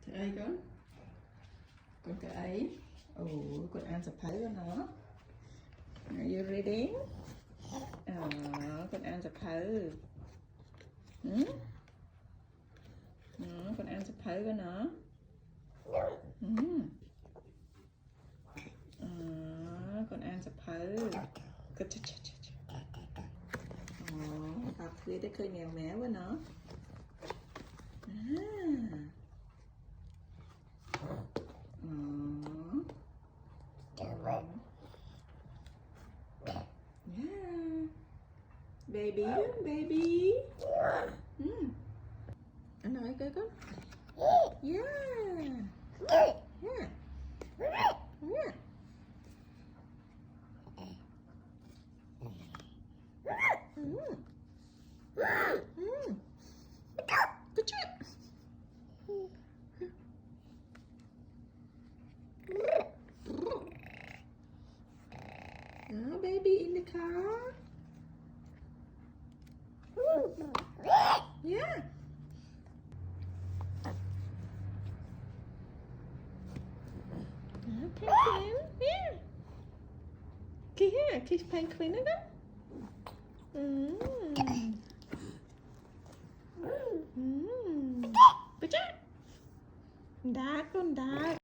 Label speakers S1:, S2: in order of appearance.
S1: Cái ấy con. Con cái ấy. Ồ, con ăn sập thấy con nó. Are you ready? Con ăn sập thấy. Con ăn sập thấy con nó. Con ăn sập thấy. Học thì để khơi mèo mẻ với nó. Yeah. Baby, baby. Anh nói cái con. Yeah. Yeah. Yeah. Good job. Now, baby in the car. Yeah. Penguin. Yeah. Here, kiss penguin again.